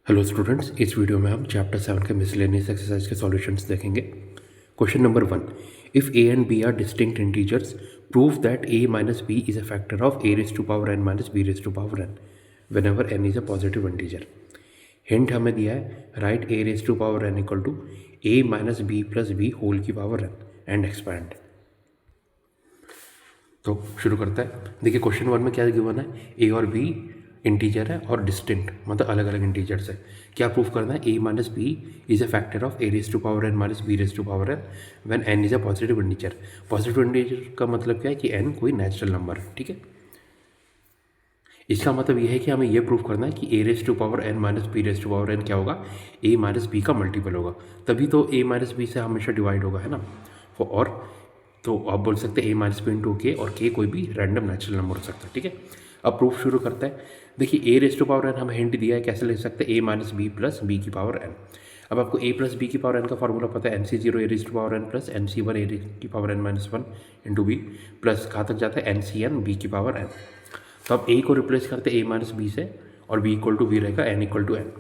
Hello students, इस video में हम चैप्टर 7 के मिसलेनियस एक्सरसाइज के सॉल्यूशंस देखेंगे। Question number 1, if A and B are distinct integers prove that A minus B is a factor of A raise to power N minus B raise to power N whenever N is a positive integer. Hint हमें दिया है, right A raise to power N equal to A minus B plus B whole की power N and expand. तो शुरू करता है। देखिए question 1 में क्या गिवन है, ए और बी इंटीजर है और डिस्टिंक्ट मतलब अलग अलग इंटीजर्स है। क्या प्रूफ करना है, A minus B is a factor of A raise to power N minus B raise to power N when N is a positive integer. Positive integer का मतलब क्या है कि एन कोई नेचुरल नंबर है, ठीक है। इसका मतलब यह है कि हमें यह प्रूफ करना है कि A raise to power N minus B raise to power N क्या होगा, ए माइनस बी का मल्टीपल होगा, तभी तो ए माइनस बी से हमेशा डिवाइड होगा, है ना। और तो आप बोल सकते हैं ए माइनस बी इंटू के, और के कोई भी रैंडम नेचुरल नंबर हो सकता है, ठीक है। अब प्रूफ शुरू करते हैं। देखिए A raise to power N हमें हिंट दिया है, कैसे लिख सकते हैं, A minus B plus B की पावर एन। अब आपको ए प्लस बी की पावर एन का फॉर्मूला पता है, N C zero A raise to power N plus N C one A raise की power N minus one into B plus कहाँ तक जाता है एन सी एन बी की पावर एन। तो अब ए को रिप्लेस करते हैं ए माइनस बी से, और बी इक्वल टू बी रहेगा एन इक्वल टू एन।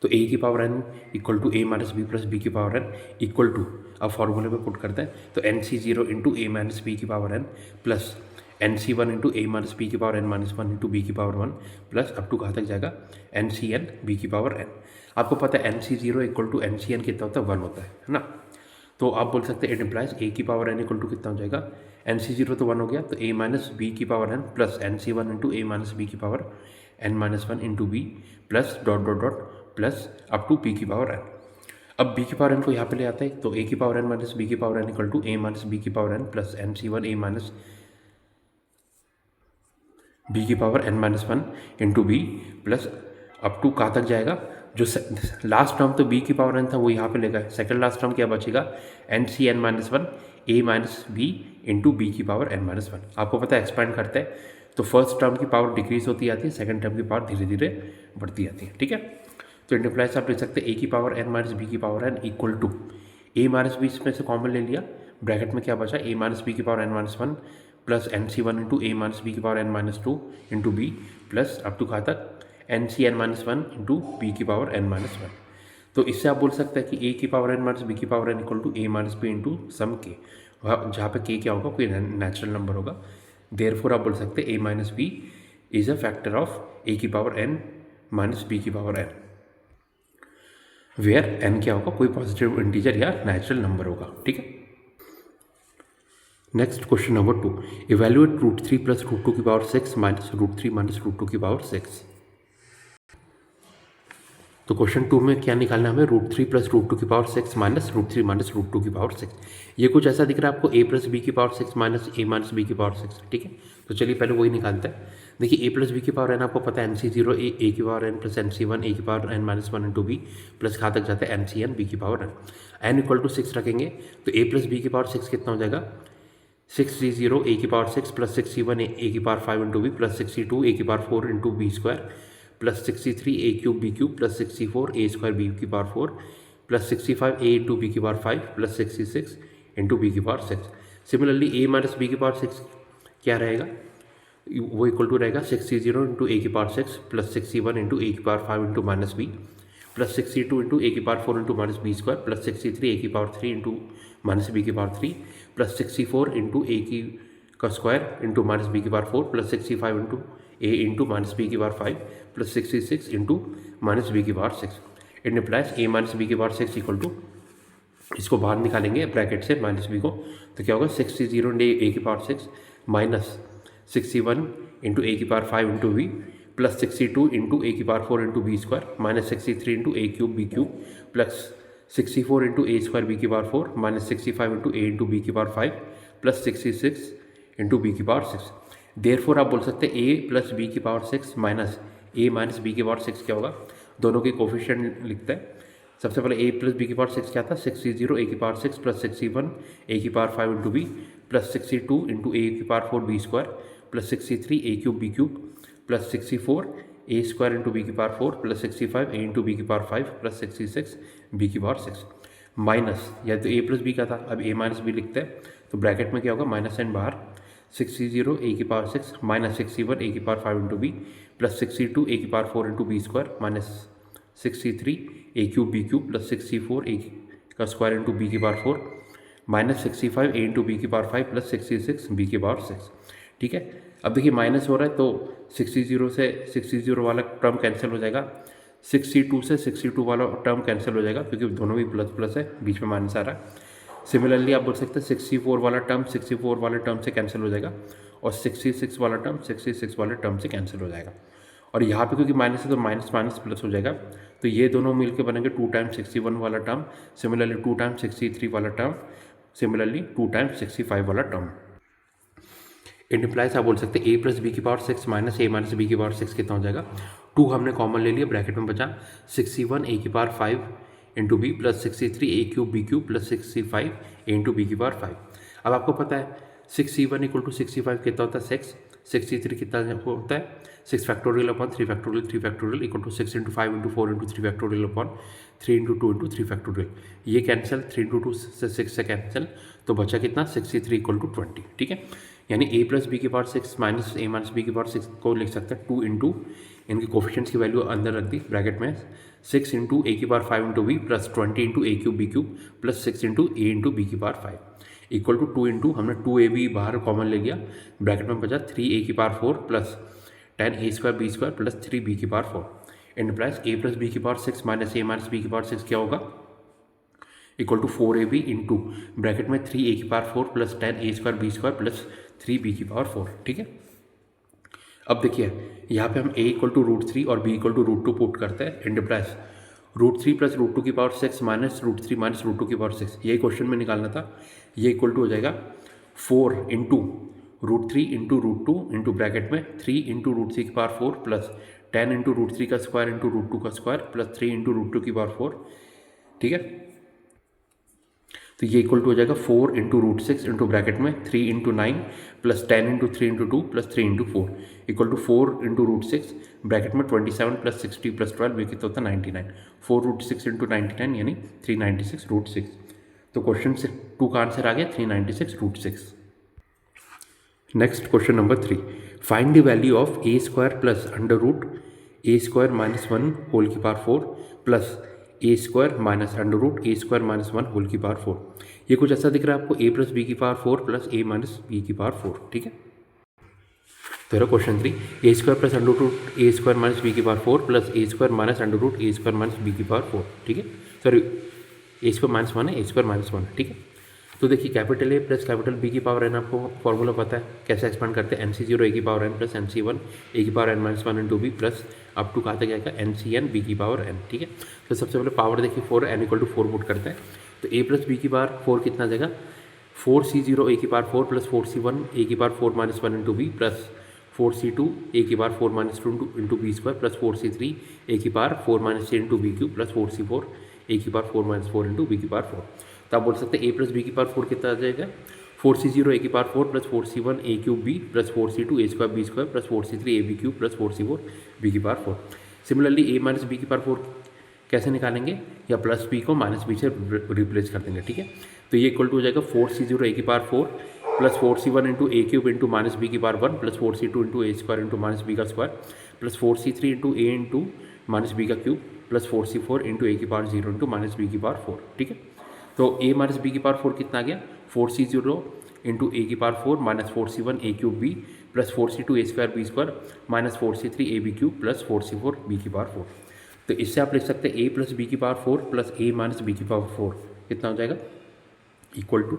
तो ए की power N equal to A minus B plus B की पावर एन इक्वल टू, अब फॉर्मूले में पुट करते हैं, तो N C zero into A minus B की power N plus N C one into A minus B की power N minus one into B की power one plus up to कहाँ तक जाएगा एन सी एन बी की power N. आपको पता है N C zero equal to N C N कितना होता है, वन होता है ना। तो आप बोल सकते हैं इट इम्प्लाइज ए की पावर एन इक्वल टू कितना हो जाएगा, एन सी जीरो तो वन हो गया, तो ए माइनस बी की power N plus N C one into A minus B की power N minus one into B plus dot dot dot plus up to P की power N. अब B की power N को यहाँ पे ले आते हैं, तो ए की पावर एन माइनस बी की power N equal to A minus B की power N plus N C one A minus B की power N minus one into B plus up to कहाँ तक जाएगा, जो लास्ट टर्म तो B की power N था वो यहाँ पे लेगा, सेकंड लास्ट टर्म क्या बचेगा, N C N minus one A minus B into B की पावर एन माइनस वन। आपको पता है एक्सपैंड करते हैं तो फर्स्ट टर्म की पावर डिक्रीज होती आती है, सेकंड टर्म की पावर धीरे धीरे बढ़ती आती है, ठीक है। तो इंटरप्लाइज आप लिख सकते हैं ए की पावर एन माइनस बी की power N equal to, A minus B इसमें से कॉमन ले लिया, ब्रैकेट में क्या बचा, ए माइनस बी की power N minus one plus N C one into A minus B की power N minus two into B plus up to कहाँ तक N C N minus one into B की power N minus one. तो इससे आप बोल सकते हैं कि ए की पावर एन माइनस बी की power N equal to A minus B into sum के, जहाँ पे के क्या होगा, कोई नेचुरल नंबर होगा। देयरफॉर आप बोल सकते हैं A minus B is a factor of A की पावर एन माइनस बी की पावर एन, वेयर एन क्या होगा, कोई पॉजिटिव इंटीजर या नेचुरल नंबर होगा, ठीक है। Next question number 2, evaluate root three plus root two की power six minus root three minus root two की पावर सिक्स। तो क्वेश्चन 2 में क्या निकालना है हमें, root three plus root two की power six minus root three minus root two की पावर सिक्स। ये कुछ ऐसा दिख रहा है आपको, ए प्लस बी की power six minus A minus B की पावर सिक्स, ठीक है। तो चलिए पहले वही निकालते हैं। देखिए ए प्लस बी की पावर एन आपको पता है एन सी जीरो ए की power N plus N C one A की power N minus one into B plus कहाँ तक जाता है एन सी एन बी की power N. N equal to six रखेंगे तो ए प्लस बी की पावर सिक्स कितना हो जाएगा, सिक्स सी जीरो ए की power six plus six C one A की power five into B plus sixty two A की power four into B square plus sixty three A cube B cube plus sixty four A square B की power four plus sixty five A into B की power five plus sixty six into B की power six. Similarly A minus B की power six क्या रहेगा, वो equal to रहेगा six C zero into A की power six plus sixty one into A की power five into minus B plus sixty two into A की power four into minus B square plus sixty three A की power three into minus B की power three plus sixty four into A की का square into minus B की power four plus sixty five into A into minus B की power five plus sixty six into minus B की power six. It implies A minus B की power six equal to, इसको बाहर निकालेंगे bracket से minus B को, तो क्या होगा सिक्सटी जीरो इंटू ए की power six minus sixty one into A की power five into B plus sixty two into A की power four into B square minus six C three into A cube B cube plus sixty four into A square B की power four minus six C five into A into B की power five plus sixty six into B की power six. Therefore आप बोल सकते हैं A plus B की power six minus A minus B की power six क्या होगा, दोनों के कोफिशिएंट लिखते हैं। सबसे पहले ए प्लस बी की पावर सिक्स क्या था, सिक्सटी जीरो ए की power six plus sixty one A की power five into B plus sixty two into A की power four B square plus sixty three A cube B cube plus sixty four A square into B की power four plus sixty five A into B की power five plus sixty six B की power six minus, या तो A plus B का था अब ए minus B लिखते हैं, तो ब्रैकेट में क्या होगा माइनस एंड बाहर सिक्सटी जीरो ए की power six minus sixty one A की power five into B plus sixty two A की power four into B square minus 63 A cube B cube plus 64 A का square into B की power 4 minus 65 A into B की power 5 plus 66 B की power 6। ठीक है, अब देखिए minus हो रहा है तो 60 से 60 वाला टर्म कैंसिल हो जाएगा, 62 से 62 वाला टर्म कैंसिल हो जाएगा क्योंकि दोनों भी प्लस प्लस है, बीच में माइनस आ रहा है। सिमिलरली आप बोल सकते हैं 64 वाला टर्म 64 वाले टर्म से कैंसिल हो जाएगा और 66 वाला टर्म 66 वाले टर्म से कैंसिल हो जाएगा। और यहाँ पे क्योंकि माइनस है तो माइनस माइनस प्लस हो जाएगा, तो ये दोनों मिलकर बनेंगे 2 टाइम्स 61 वाला टर्म, सिमिलरली 2 टाइम्स 63 वाला टर्म, सिमिलरली 2 टाइम्स 65 वाला टर्म। इट इम्प्लाइज आप बोल सकते हैं ए प्लस बी की power 6 minus A minus B की पावर 6 कितना हो जाएगा, 2 हमने कॉमन ले लिया, ब्रैकेट में बचा 61 ए की power 5 into B plus 63 A cube B cube plus 65 A into B की पावर 5। अब आपको पता है 61 इक्वल टू 65 कितना होता है 6, 63 कितना होता है 6 factorial upon 3 factorial, 3 factorial equal to 6 into 5 into 4 into 3 factorial upon 3 into 2 into 3 factorial. ये कैंसिल 3 इंटू 2 से 6 से कैंसिल, तो बचा कितना 63 इक्वल टू 20। ठीक है, यानी ए प्लस बी की power 6 minus A minus B की पावर 6 को लिख सकते हैं 2 इंटू इनके कोफिशिएंट्स की वैल्यू अंदर रख दी ब्रैकेट में 6 इंटू ए की power 5 into B plus 20 into A cube B cube plus 6 into A into B की पावर 5 इक्वल टू 2 इंटू हमने 2 ए बी बाहर कॉमन ले लिया, ब्रैकेट में बचा 3 ए की power 4 plus 10 A square B square plus 3 B की power 4 implies A plus B की power 6 minus A minus B की पावर 6 क्या होगा equal to 4 A B into bracket में 3 ए की power 4 plus 10 A square B square plus 3 B की power 4। ठीक है, अब देखिए यहाँ पे हम a इक्वल टू √3 और b इक्वल टू √2 पुट करते हैं, इंटरप्राइज √3 प्लस √2 की पावर 6 माइनस √3 माइनस √2 की पावर 6, यही क्वेश्चन में निकालना था। ये इक्वल टू हो जाएगा 4 इंटू √3 इंटू √2 इंटू ब्रैकेट में 3 इंटू √3 की पावर 4 प्लस 10 इंटू √3 का स्क्वायर इंटू √2 का स्क्वायर प्लस 3 इंटू √2 की पावर 4। ठीक है, तो ये इक्वल टू हो जाएगा 4 इंटू √6 इंटू ब्रैकेट में 3 into 9 plus 10 into 3 into 2 plus 3 into 4 equal to 4 into √6 bracket में 27 प्लस 60 प्लस 12 ये कितना होता है 99, 4 √6 इंटू 99 यानी 396 √6। तो क्वेश्चन से 2 का आंसर आ गया 396 √6। Next question number 3, find the value of A square plus under root A square minus 1 whole की power 4 plus A square minus under root A square minus 1 whole की पावर 4। ये कुछ ऐसा दिख रहा है आपको ए प्लस बी की power 4 plus A minus B की पावर 4। ठीक है, तो question 3, A square plus under root A square minus B की power 4 plus A square minus under root A square minus B की पावर 4। ठीक है, sorry ए square minus 1 है, A square minus 1। ठीक है, तो देखिए capital A plus capital B की पावर एन आपको फॉर्मूला पता है, कैसे एक्सपेंड करते हैं NC0 ए की power N plus NC1 A की power N minus 1 into B plus up to कहाँ तक जाएगा NCN बी की पावर एन। ठीक है, तो सबसे पहले पावर देखिए 4 एन इक्वल टू 4 पुट करते हैं, तो ए प्लस बी की पावर 4 कितना आ जाएगा 4C0 ए की पावर 4 प्लस 4C1 ए की power 4 minus 1 into B plus 4C2 A की power 4 minus 2 into B square plus 4C3 A की power 4 minus 3 into B cube plus 4C4 A की power 4 minus 4 into B की power 4। तो आप बोल सकते हैं ए प्लस बी की पावर 4 कितना आ जाएगा 4C0 ए की power 4 plus 4C1 A cube B plus 4C2 A square B square plus 4C3 A B cube plus 4C4 B की power 4। Similarly A minus B की power 4 कैसे निकालेंगे, या प्लस बी को माइनस बी से replace कर देंगे। ठीक है, तो ये इक्वल टू हो जाएगा 4C0 ए की power 4 plus 4C1 into A cube into minus B की power 1 plus 4C2 into A square into minus B का square plus 4C3 into A into minus B का cube plus 4C4 into A की power 0 into minus B की power 4। ठीक है, तो A minus B की power 4 कितना आ गया 4C0 इंटू ए की power 4 minus 4C1 A cube B plus 4C2 A square B square minus 4C3 A B cube plus 4C4 B की power 4। तो इससे आप लिख सकते हैं ए प्लस बी की power 4 plus A minus B की पावर 4 कितना हो जाएगा इक्वल टू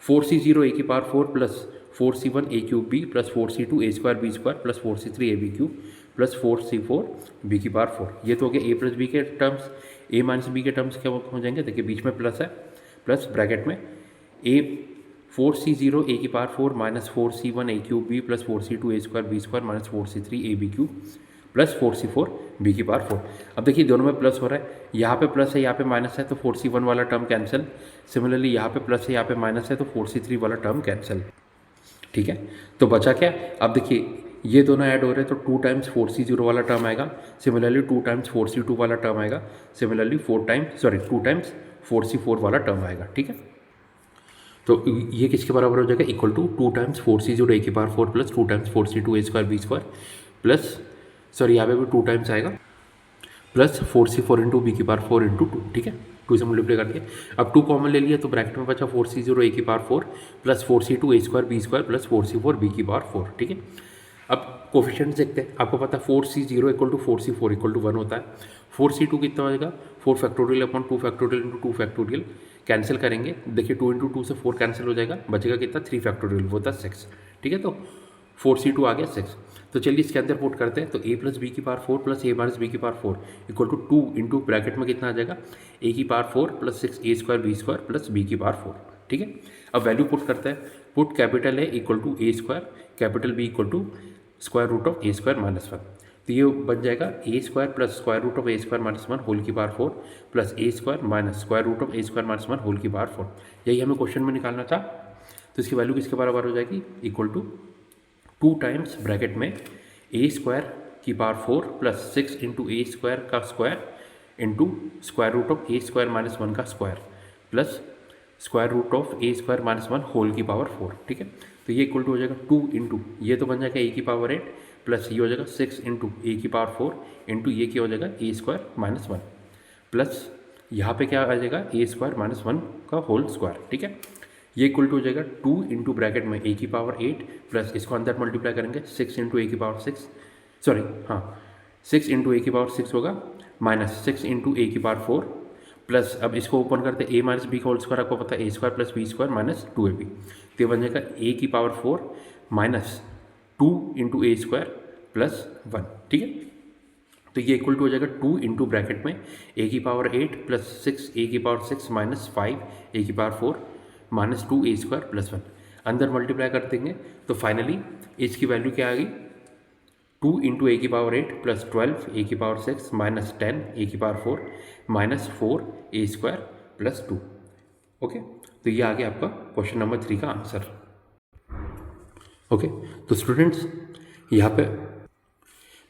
4C0 ए की power 4 plus 4C1 A cube B plus 4C2 A square B square plus 4C3 A B cube plus 4C4 B की power 4। ये तो हो गया ए प्लस बी के टर्म्स। ए माइनस बी के टर्म्स क्या हो जाएंगे, देखिए बीच में प्लस है, प्लस ब्रैकेट में ए 4C0 ए की power 4 minus 4C1 A cube B plus 4C2 A square B square minus 4C3 A B cube plus 4C4 B की पावर 4। अब देखिए दोनों में प्लस हो रहा है, यहाँ पे प्लस है यहाँ पे माइनस है, तो 4C1 वाला टर्म कैंसिल। सिमिलरली यहाँ पे प्लस है यहाँ पे माइनस है, तो 4C3 वाला टर्म कैंसिल। ठीक है, तो बचा क्या, अब देखिए ये दोनों ऐड हो रहे हैं तो 2 टाइम्स 4C0 वाला टर्म आएगा, सिमिलरली 2 टाइम्स 4C2 वाला टर्म आएगा, सिमिलरली 2 टाइम्स 4C4 वाला टर्म आएगा। ठीक है, तो ये किसके बराबर हो जाएगा equal to 2 times 4C0 A की power 4 plus 2 times 4C2 A square B square plus, sorry यहाँ पे भी 2 टाइम्स आएगा, प्लस 4c4 इंटू बी की पावर 4 इंटू 2, ठीक है, 2 से मल्टीप्लाई कर दिया। अब 2 कॉमन ले लिया तो ब्रैकेट में बचा 4c0 ए की power 4 plus 4c2 A square B square plus 4c4 B की पावर 4, ठीक है। अब कोफिशिएंट देखते हैं, आपको पता है 4c0 equal to 4c4 equal to 1 होता है। 4c2 कितना हो जाएगा, 4 factorial upon 2 factorial into 2 factorial, cancel करेंगे, देखिए 2 इंटू 2 से 4 कैंसिल हो जाएगा, बचेगा कितना 3 फैक्टोरियल, वो था 6, ठीक है। तो 4c2 आ गया 6। तो चलिए इसके अंदर पुट करते हैं, तो a प्लस बी की power 4 plus A minus B की power 4 equal to 2 into bracket में कितना आ जाएगा, a की power 4 plus 6 A square B square plus B की पावर 4, ठीक है। अब वैल्यू पुट करते हैं, put capital A equal to A square, capital B equal to square root of A square minus 1, तो ये बन जाएगा ए square plus square root of A square minus 1 whole की power 4 plus A square minus square root of A square minus 1 whole की power 4। यही हमें question में निकालना था। तो इसकी वैल्यू किसके बराबर हो जाएगी, इक्वल टू 2 टाइम्स ब्रैकेट में ए स्क्वायर की power 4 plus 6 into A square का square into square root of A square minus 1 का square plus square root of A square minus 1 whole की पावर 4, ठीक है। तो ये इक्वल टू हो जाएगा 2 इंटू, ये तो बन जाएगा ए की पावर 8 प्लस ये हो जाएगा 6 इंटू ए की पावर 4 इंटू ये क्या हो जाएगा ए स्क्वायर माइनस 1 प्लस यहाँ पे क्या आ जाएगा ए स्क्वायर माइनस 1 का होल स्क्वायर, ठीक है। ये इक्वल टू हो जाएगा 2 इंटू ब्रैकेट में ए की पावर 8 प्लस इसको अंदर मल्टीप्लाई करेंगे 6 इंटू ए की पावर 6, सॉरी हाँ 6 इंटू ए की पावर 6 होगा माइनस 6 इंटू ए की पावर 4 प्लस, अब इसको ओपन करते हैं ए माइनस बी का होल स्क्वायर, आपको पता है A square plus B square minus 2ab, तो ये बन जाएगा ए की power 4 minus 2 into A square plus 1, ठीक है। तो ये इक्वल टू हो जाएगा 2 इंटू ब्रैकेट में ए की पावर 8 प्लस 6 ए की पावर 6 माइनस 5 ए की पावर 4 माइनस 2 ए स्क्वायर प्लस 1, अंदर मल्टीप्लाई कर देंगे तो फाइनली इसकी वैल्यू क्या आ गई, 2 इंटू ए की पावर 8 प्लस 12 ए की पावर 6 माइनस 10 ए की पावर 4 माइनस 4 ए स्क्वायर प्लस 2, ओके। तो ये आ गया आपका क्वेश्चन नंबर 3 का आंसर, ओके। तो स्टूडेंट्स यहाँ पे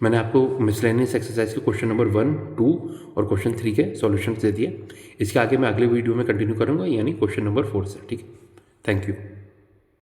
मैंने आपको मिसलेनियस एक्सरसाइज के क्वेश्चन नंबर 1, 2 और क्वेश्चन 3 के सॉल्यूशंस दे दिए। इसके आगे मैं अगले वीडियो में कंटिन्यू करूँगा, यानी क्वेश्चन नंबर 4 से, ठीक है। Thank you.